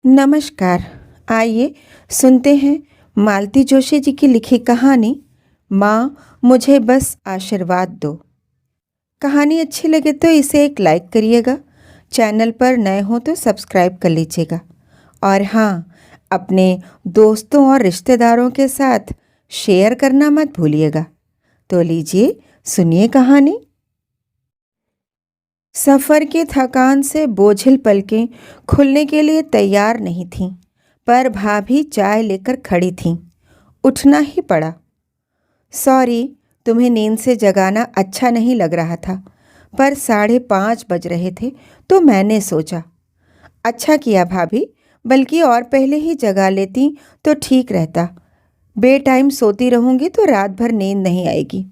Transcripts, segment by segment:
नमस्कार। आइए सुनते हैं मालती जोशी जी की लिखी कहानी माँ मुझे बस आशीर्वाद दो। कहानी अच्छी लगे तो इसे एक लाइक करिएगा। चैनल पर नए हो तो सब्सक्राइब कर लीजिएगा। और हाँ, अपने दोस्तों और रिश्तेदारों के साथ शेयर करना मत भूलिएगा। तो लीजिए सुनिए कहानी। सफ़र की थकान से बोझिल पलकें खुलने के लिए तैयार नहीं थीं, पर भाभी चाय लेकर खड़ी थीं। उठना ही पड़ा। सॉरी, तुम्हें नींद से जगाना अच्छा नहीं लग रहा था, पर 5:30 बज रहे थे तो मैंने सोचा। अच्छा किया भाभी, बल्कि और पहले ही जगा लेती तो ठीक रहता। बेटाइम सोती रहूंगी तो रात भर नींद नहीं आएगी।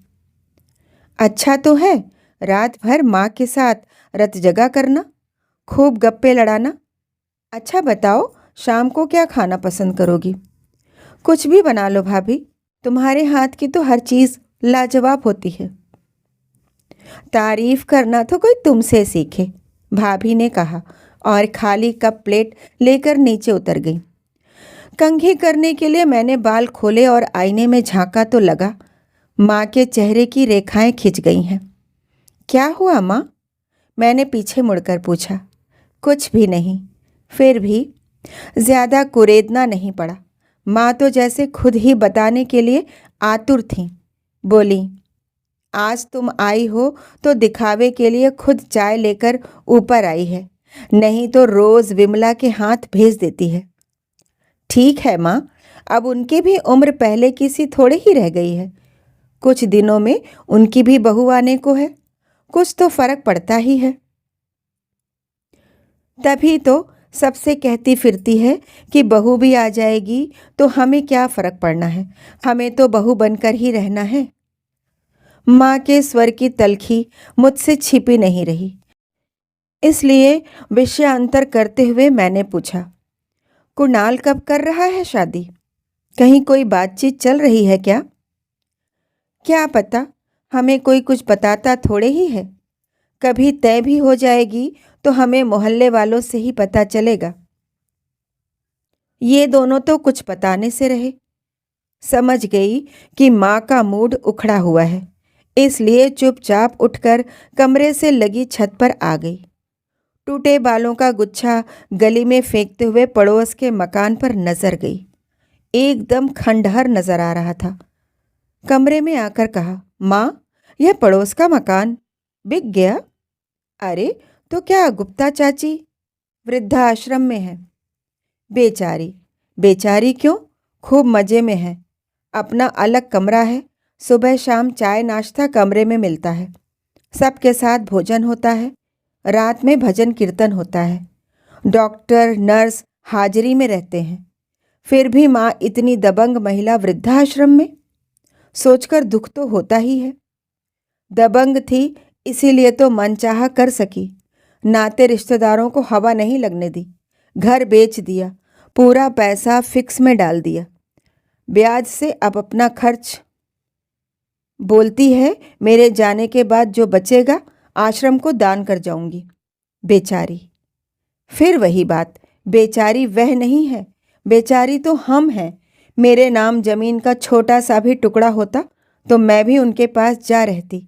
अच्छा तो है, रात भर माँ के साथ रत जगा करना, खूब गप्पे लड़ाना। अच्छा बताओ, शाम को क्या खाना पसंद करोगी? कुछ भी बना लो भाभी, तुम्हारे हाथ की तो हर चीज़ लाजवाब होती है। तारीफ करना तो कोई तुमसे सीखे, भाभी ने कहा और खाली कप प्लेट लेकर नीचे उतर गई। कंघी करने के लिए मैंने बाल खोले और आईने में झांका तो लगा माँ के चेहरे की रेखाएं खिंच गई हैं। क्या हुआ माँ? मैंने पीछे मुड़कर पूछा। कुछ भी नहीं। फिर भी ज़्यादा कुरेदना नहीं पड़ा। माँ तो जैसे खुद ही बताने के लिए आतुर थीं। बोली, आज तुम आई हो तो दिखावे के लिए खुद चाय लेकर ऊपर आई है, नहीं तो रोज़ विमला के हाथ भेज देती है। ठीक है माँ, अब उनकी भी उम्र पहले की सी थोड़ी ही रह गई है। कुछ दिनों में उनकी भी बहू आने को है, कुछ तो फर्क पड़ता ही है। तभी तो सबसे कहती फिरती है कि बहू भी आ जाएगी तो हमें क्या फ़र्क पड़ना है, हमें तो बहू बनकर ही रहना है। माँ के स्वर की तलखी मुझसे छिपी नहीं रही, इसलिए विषयांतर करते हुए मैंने पूछा, कुणाल कब कर रहा है शादी? कहीं कोई बातचीत चल रही है क्या? क्या पता, हमें कोई कुछ बताता थोड़े ही है। कभी तय भी हो जाएगी तो हमें मोहल्ले वालों से ही पता चलेगा। ये दोनों तो कुछ बताने से रहे। समझ गई कि माँ का मूड उखड़ा हुआ है, इसलिए चुपचाप उठकर कमरे से लगी छत पर आ गई। टूटे बालों का गुच्छा गली में फेंकते हुए पड़ोस के मकान पर नजर गई। एकदम खंडहर नजर आ रहा था। कमरे में आकर कहा, माँ, यह पड़ोस का मकान बिक गया? अरे, तो क्या गुप्ता चाची वृद्धाश्रम में है? बेचारी। बेचारी क्यों? खूब मज़े में है। अपना अलग कमरा है, सुबह शाम चाय नाश्ता कमरे में मिलता है, सबके साथ भोजन होता है, रात में भजन कीर्तन होता है, डॉक्टर नर्स हाजिरी में रहते हैं। फिर भी माँ इतनी दबंग महिला वृद्धाश्रम में? सोचकर दुख तो होता ही है। दबंग थी इसीलिए तो मनचाहा कर सकी। नाते रिश्तेदारों को हवा नहीं लगने दी। घर बेच दिया, पूरा पैसा फिक्स में डाल दिया। ब्याज से अब अपना खर्च। बोलती है मेरे जाने के बाद जो बचेगा आश्रम को दान कर जाऊंगी। बेचारी। फिर वही बात, बेचारी वह नहीं है, बेचारी तो हम हैं। मेरे नाम जमीन का छोटा सा भी टुकड़ा होता तो मैं भी उनके पास जा रहती,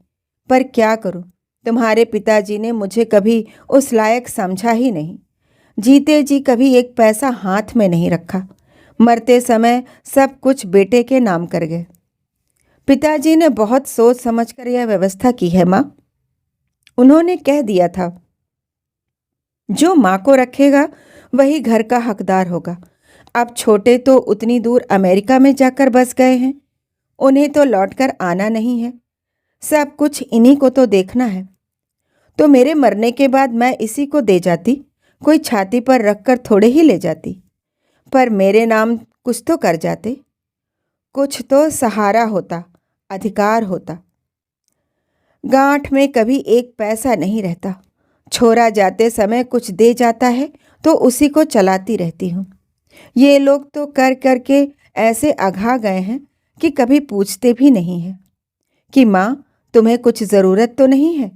पर क्या करूं, तुम्हारे पिताजी ने मुझे कभी उस लायक समझा ही नहीं। जीते जी कभी एक पैसा हाथ में नहीं रखा, मरते समय सब कुछ बेटे के नाम कर गए। पिताजी ने बहुत सोच समझकर यह व्यवस्था की है माँ। उन्होंने कह दिया था, जो माँ को रखेगा वही घर का हकदार होगा। अब छोटे तो उतनी दूर अमेरिका में जाकर बस गए हैं, उन्हें तो लौटकर आना नहीं है। सब कुछ इन्हीं को तो देखना है। तो मेरे मरने के बाद मैं इसी को दे जाती, कोई छाती पर रखकर थोड़े ही ले जाती। पर मेरे नाम कुछ तो कर जाते, कुछ तो सहारा होता, अधिकार होता। गांठ में कभी एक पैसा नहीं रहता। छोरा जाते समय कुछ दे जाता है तो उसी को चलाती रहती हूँ। ये लोग तो कर कर के ऐसे अघा गए हैं कि कभी पूछते भी नहीं हैं कि माँ, तुम्हें कुछ ज़रूरत तो नहीं है।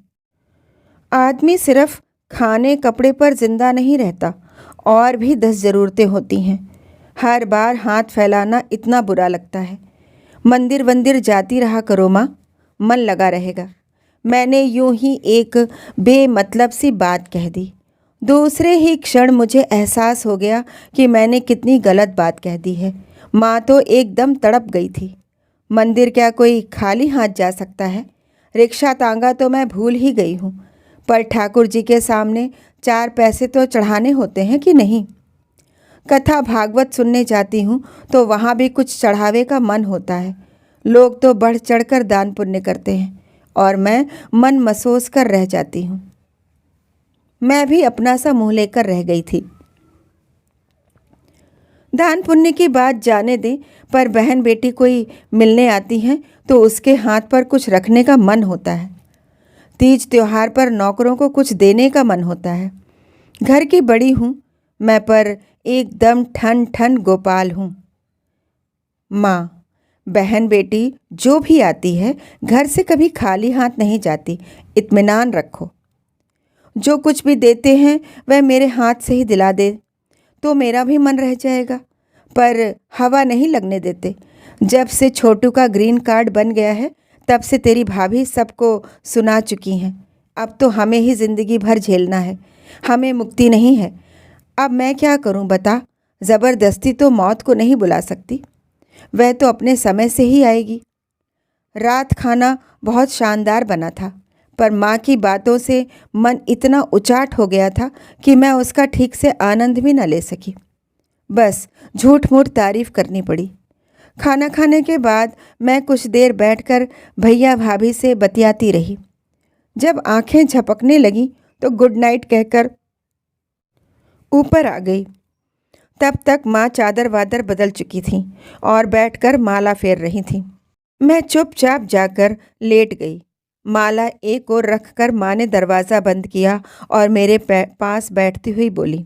आदमी सिर्फ खाने कपड़े पर जिंदा नहीं रहता, और भी 10 ज़रूरतें होती हैं। हर बार हाथ फैलाना इतना बुरा लगता है। मंदिर वंदिर जाती रहा करो माँ, मन लगा रहेगा। मैंने यूं ही एक बेमतलब सी बात कह दी। दूसरे ही क्षण मुझे एहसास हो गया कि मैंने कितनी गलत बात कह दी है। माँ तो एकदम तड़प गई थी। मंदिर क्या कोई खाली हाथ जा सकता है? रिक्शा तांगा तो मैं भूल ही गई हूँ, पर ठाकुर जी के सामने 4 पैसे तो चढ़ाने होते हैं कि नहीं? कथा भागवत सुनने जाती हूँ तो वहाँ भी कुछ चढ़ावे का मन होता है। लोग तो बढ़ चढ़कर दान पुण्य करते हैं और मैं मन महसूस कर रह जाती हूँ। मैं भी अपना सा मुँह लेकर रह गई थी। दान पुण्य की बात जाने दें, पर बहन बेटी कोई मिलने आती हैं तो उसके हाथ पर कुछ रखने का मन होता है। तीज त्योहार पर नौकरों को कुछ देने का मन होता है। घर की बड़ी हूँ मैं, पर एकदम ठन ठन गोपाल हूँ। माँ, बहन बेटी जो भी आती है घर से कभी खाली हाथ नहीं जाती, इत्मीनान रखो। जो कुछ भी देते हैं वह मेरे हाथ से ही दिला दे तो मेरा भी मन रह जाएगा, पर हवा नहीं लगने देते। जब से छोटू का ग्रीन कार्ड बन गया है तब से तेरी भाभी सबको सुना चुकी हैं। अब तो हमें ही ज़िंदगी भर झेलना है, हमें मुक्ति नहीं है। अब मैं क्या करूं बता? ज़बरदस्ती तो मौत को नहीं बुला सकती, वह तो अपने समय से ही आएगी। रात खाना बहुत शानदार बना था, पर माँ की बातों से मन इतना उचाट हो गया था कि मैं उसका ठीक से आनंद भी न ले सकी। बस झूठ मूठ तारीफ करनी पड़ी। खाना खाने के बाद मैं कुछ देर बैठकर भैया भाभी से बतियाती रही। जब आंखें झपकने लगीं तो गुड नाइट कहकर ऊपर आ गई। तब तक माँ चादर वादर बदल चुकी थी और बैठकर माला फेर रही थी। मैं चुपचाप जाकर लेट गई। माला एक ओर रखकर माँ ने दरवाज़ा बंद किया और मेरे पास बैठती हुई बोली,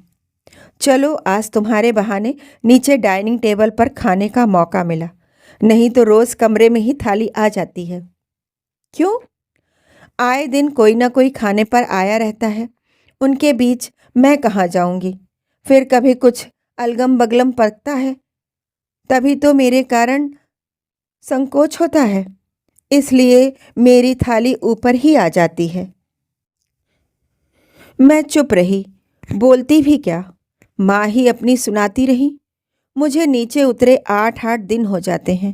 चलो आज तुम्हारे बहाने नीचे डाइनिंग टेबल पर खाने का मौका मिला, नहीं तो रोज़ कमरे में ही थाली आ जाती है। क्यों? आए दिन कोई ना कोई खाने पर आया रहता है, उनके बीच मैं कहाँ जाऊंगी? फिर कभी कुछ अलगम बगलम पकता है, तभी तो मेरे कारण संकोच होता है, इसलिए मेरी थाली ऊपर ही आ जाती है। मैं चुप रही, बोलती भी क्या? माँ ही अपनी सुनाती रही। मुझे नीचे उतरे 8-8 दिन हो जाते हैं।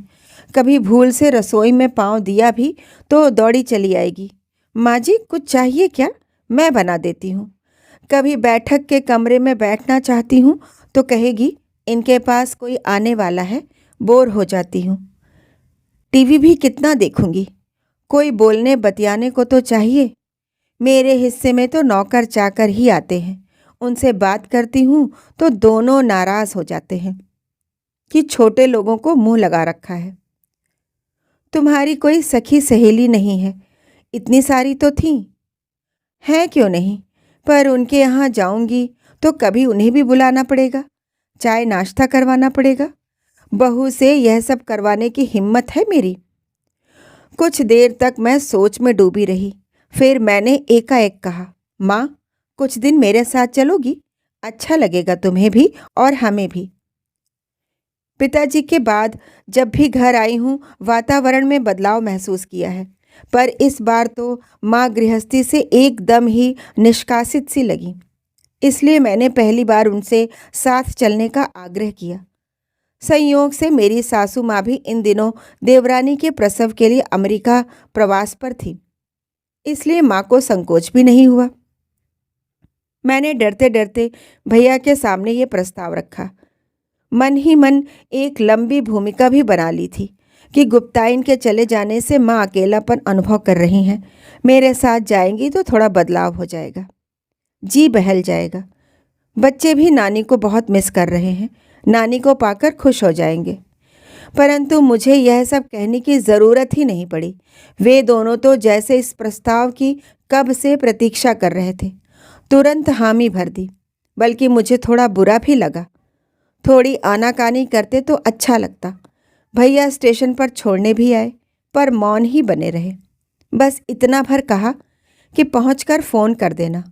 कभी भूल से रसोई में पाँव दिया भी तो दौड़ी चली आएगी, माँ जी कुछ चाहिए क्या? मैं बना देती हूँ। कभी बैठक के कमरे में बैठना चाहती हूँ तो कहेगी इनके पास कोई आने वाला है, बोर हो जाती हूँ। टीवी भी कितना देखूंगी, कोई बोलने बतियाने को तो चाहिए। मेरे हिस्से में तो नौकर चाकर ही आते हैं, उनसे बात करती हूँ तो दोनों नाराज़ हो जाते हैं कि छोटे लोगों को मुंह लगा रखा है। तुम्हारी कोई सखी सहेली नहीं है? इतनी सारी तो थीं। हैं क्यों नहीं, पर उनके यहाँ जाऊंगी तो कभी उन्हें भी बुलाना पड़ेगा, चाय नाश्ता करवाना पड़ेगा। बहू से यह सब करवाने की हिम्मत है मेरी? कुछ देर तक मैं सोच में डूबी रही। फिर मैंने एकाएक कहा, माँ कुछ दिन मेरे साथ चलोगी? अच्छा लगेगा तुम्हें भी और हमें भी। पिताजी के बाद जब भी घर आई हूँ वातावरण में बदलाव महसूस किया है, पर इस बार तो माँ गृहस्थी से एकदम ही निष्कासित सी लगी। इसलिए मैंने पहली बार उनसे साथ चलने का आग्रह किया। संयोग से मेरी सासू माँ भी इन दिनों देवरानी के प्रसव के लिए अमेरिका प्रवास पर थी, इसलिए माँ को संकोच भी नहीं हुआ। मैंने डरते डरते भैया के सामने ये प्रस्ताव रखा। मन ही मन एक लंबी भूमिका भी बना ली थी कि गुप्ताइन के चले जाने से माँ अकेलापन अनुभव कर रही हैं, मेरे साथ जाएंगी तो थोड़ा बदलाव हो जाएगा, जी बहल जाएगा। बच्चे भी नानी को बहुत मिस कर रहे हैं, नानी को पाकर खुश हो जाएंगे। परंतु मुझे यह सब कहने की ज़रूरत ही नहीं पड़ी। वे दोनों तो जैसे इस प्रस्ताव की कब से प्रतीक्षा कर रहे थे, तुरंत हामी भर दी। बल्कि मुझे थोड़ा बुरा भी लगा। थोड़ी आनाकानी करते तो अच्छा लगता। भैया स्टेशन पर छोड़ने भी आए, पर मौन ही बने रहे। बस इतना भर कहा कि पहुंचकर फ़ोन कर देना।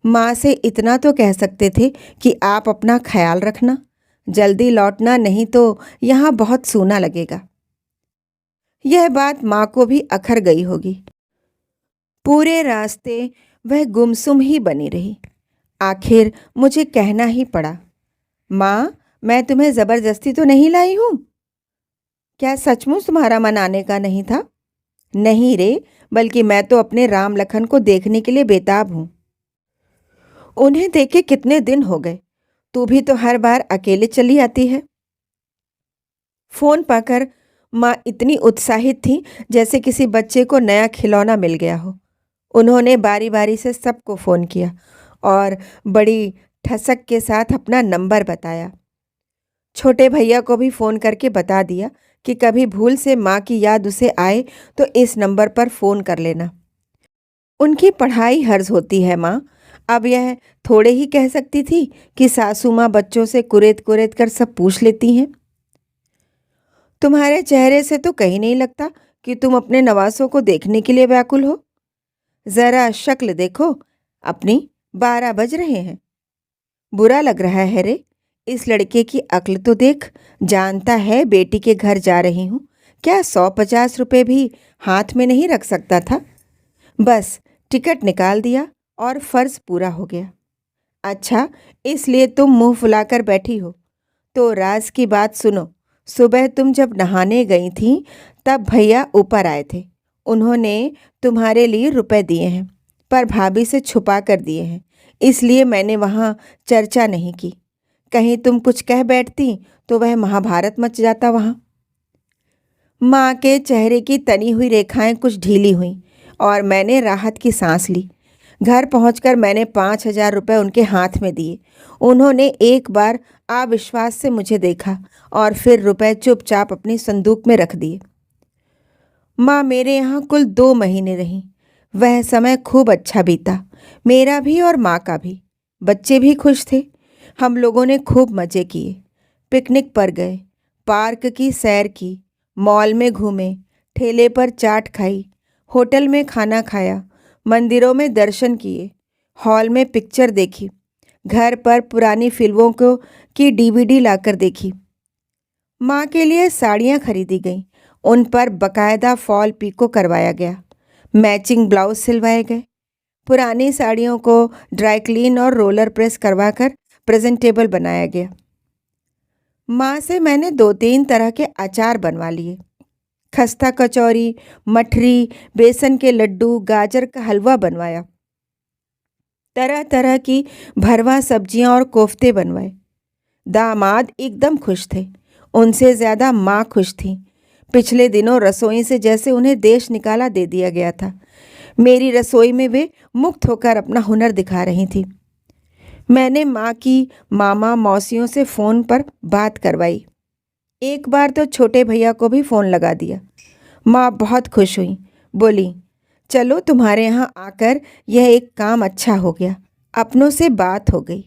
माँ से इतना तो कह सकते थे कि आप अपना ख्याल रखना, जल्दी लौटना, नहीं तो यहाँ बहुत सूना लगेगा। यह बात माँ को भी अखर गई होगी। पूरे रास्ते वह गुमसुम ही बनी रही। आखिर मुझे कहना ही पड़ा, माँ, मैं तुम्हें ज़बरदस्ती तो नहीं लाई हूँ। क्या सचमुच तुम्हारा मन आने का नहीं था? नहीं रे, बल्कि मैं तो अपने राम लखन को देखने के लिए बेताब हूँ। उन्हें देखे कितने दिन हो गए। तू भी तो हर बार अकेले चली आती है। फोन पाकर माँ इतनी उत्साहित थी जैसे किसी बच्चे को नया खिलौना मिल गया हो। उन्होंने बारी बारी से सबको फ़ोन किया और बड़ी ठसक के साथ अपना नंबर बताया। छोटे भैया को भी फ़ोन करके बता दिया कि कभी भूल से माँ की याद उसे आए तो इस नंबर पर फ़ोन कर लेना। उनकी पढ़ाई हर्ज होती है माँ। अब यह थोड़े ही कह सकती थी कि सासू माँ बच्चों से कुरेद कुरेद कर सब पूछ लेती हैं। तुम्हारे चेहरे से तो कहीं नहीं लगता कि तुम अपने नवासों को देखने के लिए व्याकुल हो। ज़रा शक्ल देखो अपनी, 12 बज रहे हैं। बुरा लग रहा है रे। इस लड़के की अक्ल तो देख। जानता है बेटी के घर जा रही हूँ, क्या 150 रुपये भी हाथ में नहीं रख सकता था? बस टिकट निकाल दिया और फ़र्ज़ पूरा हो गया। अच्छा, इसलिए तुम मुंह फुलाकर बैठी हो? तो राज की बात सुनो। सुबह तुम जब नहाने गई थीं तब भैया ऊपर आए थे। उन्होंने तुम्हारे लिए रुपए दिए हैं, पर भाभी से छुपा कर दिए हैं, इसलिए मैंने वहाँ चर्चा नहीं की। कहीं तुम कुछ कह बैठती तो वह महाभारत मच जाता वहाँ। माँ के चेहरे की तनी हुई रेखाएं कुछ ढीली हुईं और मैंने राहत की सांस ली। घर पहुंचकर मैंने 5,000 रुपये उनके हाथ में दिए। उन्होंने एक बार अविश्वास से मुझे देखा और फिर रुपए चुपचाप अपनी संदूक में रख दिए। माँ मेरे यहाँ कुल 2 महीने रहीं। वह समय खूब अच्छा बीता, मेरा भी और माँ का भी। बच्चे भी खुश थे। हम लोगों ने खूब मज़े किए, पिकनिक पर गए, पार्क की सैर की, मॉल में घूमे, ठेले पर चाट खाई, होटल में खाना खाया, मंदिरों में दर्शन किए, हॉल में पिक्चर देखी, घर पर पुरानी फिल्मों को की डीवीडी लाकर देखी। माँ के लिए साड़ियाँ खरीदी गईं, उन पर बकायदा फॉल पिको करवाया गया, मैचिंग ब्लाउज सिलवाए गए। पुरानी साड़ियों को ड्राई क्लीन और रोलर प्रेस करवाकर प्रेजेंटेबल बनाया गया। माँ से मैंने 2-3 तरह के अचार बनवा लिए। खस्ता कचौरी, मठरी, बेसन के लड्डू, गाजर का हलवा बनवाया। तरह तरह की भरवा सब्जियां और कोफ्ते बनवाए। दामाद एकदम खुश थे। उनसे ज़्यादा माँ खुश थी। पिछले दिनों रसोई से जैसे उन्हें देश निकाला दे दिया गया था। मेरी रसोई में वे मुक्त होकर अपना हुनर दिखा रही थी। मैंने माँ की मामा मौसियों से फ़ोन पर बात करवाई। एक बार तो छोटे भैया को भी फ़ोन लगा दिया। माँ बहुत खुश हुई, बोली, चलो तुम्हारे यहाँ आकर यह एक काम अच्छा हो गया, अपनों से बात हो गई।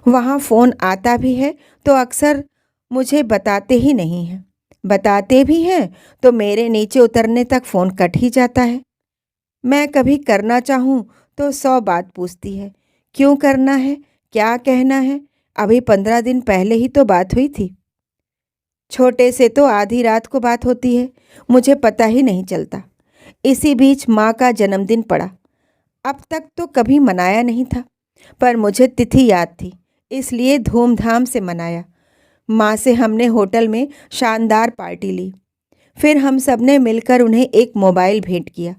वहाँ फ़ोन आता भी है तो अक्सर मुझे बताते ही नहीं हैं, बताते भी हैं तो मेरे नीचे उतरने तक फ़ोन कट ही जाता है। मैं कभी करना चाहूँ तो 100 बात पूछती है, क्यों करना है, क्या कहना है। अभी 15 दिन पहले ही तो बात हुई थी। छोटे से तो आधी रात को बात होती है, मुझे पता ही नहीं चलता। इसी बीच माँ का जन्मदिन पड़ा। अब तक तो कभी मनाया नहीं था, पर मुझे तिथि याद थी, इसलिए धूमधाम से मनाया। माँ से हमने होटल में शानदार पार्टी ली। फिर हम सब ने मिलकर उन्हें एक मोबाइल भेंट किया।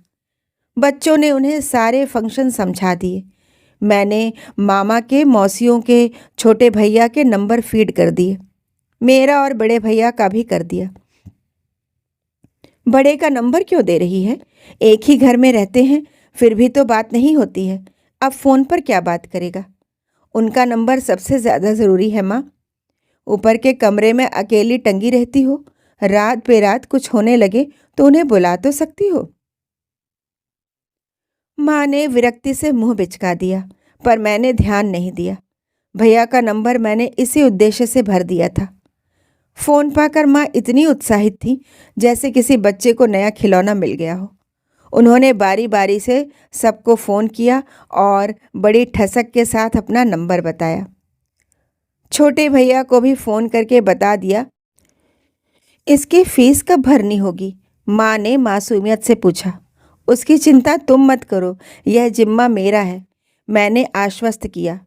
बच्चों ने उन्हें सारे फंक्शन समझा दिए। मैंने मामा के, मौसियों के, छोटे भैया के नंबर फीड कर दिए। मेरा और बड़े भैया का भी कर दिया। बड़े का नंबर क्यों दे रही है? एक ही घर में रहते हैं, फिर भी तो बात नहीं होती है। अब फ़ोन पर क्या बात करेगा? उनका नंबर सबसे ज़्यादा ज़रूरी है माँ। ऊपर के कमरे में अकेली टंगी रहती हो, रात बेरात कुछ होने लगे तो उन्हें बुला तो सकती हो। माँ ने विरक्ति से मुंह बिचका दिया, पर मैंने ध्यान नहीं दिया। भैया का नंबर मैंने इसी उद्देश्य से भर दिया था। फ़ोन पाकर माँ इतनी उत्साहित थी जैसे किसी बच्चे को नया खिलौना मिल गया हो। उन्होंने बारी बारी से सबको फ़ोन किया और बड़ी ठसक के साथ अपना नंबर बताया। छोटे भैया को भी फ़ोन करके बता दिया। इसकी फ़ीस कब भरनी होगी? माँ ने मासूमियत से पूछा। उसकी चिंता तुम मत करो, यह जिम्मा मेरा है, मैंने आश्वस्त किया।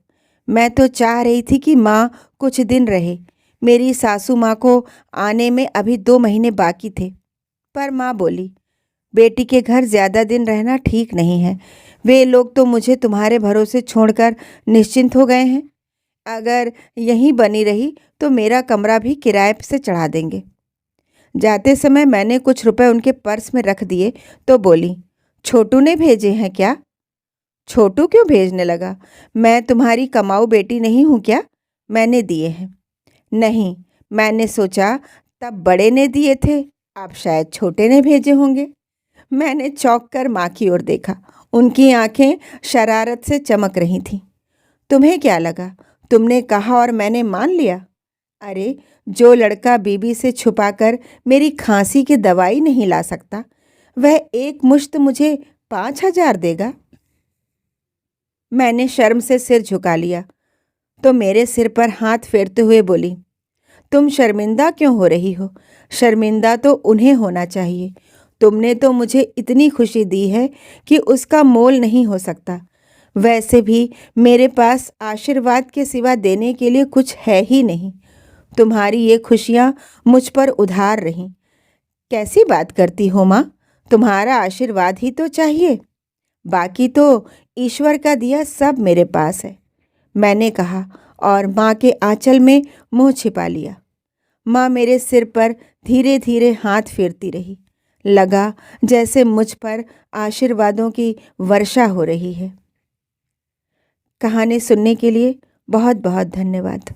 मैं तो चाह रही थी कि माँ कुछ दिन रहे। मेरी सासू माँ को आने में अभी 2 महीने बाकी थे। पर माँ बोली, बेटी के घर ज़्यादा दिन रहना ठीक नहीं है। वे लोग तो मुझे तुम्हारे भरोसे छोड़कर निश्चिंत हो गए हैं। अगर यहीं बनी रही तो मेरा कमरा भी किराए से चढ़ा देंगे। जाते समय मैंने कुछ रुपए उनके पर्स में रख दिए तो बोली, छोटू ने भेजे हैं क्या? छोटू क्यों भेजने लगा? मैं तुम्हारी कमाऊ बेटी नहीं हूँ क्या? मैंने दिए हैं। नहीं, मैंने सोचा तब बड़े ने दिए थे, अब शायद छोटे ने भेजे होंगे। मैंने चौंक कर माँ की ओर देखा। उनकी आंखें शरारत से चमक रही थीं। तुम्हें क्या लगा? तुमने कहा और मैंने मान लिया? अरे, जो लड़का बीबी से छुपाकर मेरी खांसी की दवाई नहीं ला सकता, वह एक मुश्त मुझे 5,000 देगा? मैंने शर्म से सिर झुका लिया तो मेरे सिर पर हाथ फेरते हुए बोली, तुम शर्मिंदा क्यों हो रही हो? शर्मिंदा तो उन्हें होना चाहिए। तुमने तो मुझे इतनी खुशी दी है कि उसका मोल नहीं हो सकता। वैसे भी मेरे पास आशीर्वाद के सिवा देने के लिए कुछ है ही नहीं। तुम्हारी ये खुशियाँ मुझ पर उधार रहीं। कैसी बात करती हो माँ? तुम्हारा आशीर्वाद ही तो चाहिए, बाकी तो ईश्वर का दिया सब मेरे पास है, मैंने कहा और माँ के आंचल में मुंह छिपा लिया। माँ मेरे सिर पर धीरे धीरे हाथ फेरती रही। लगा जैसे मुझ पर आशीर्वादों की वर्षा हो रही है। कहानी सुनने के लिए बहुत बहुत धन्यवाद।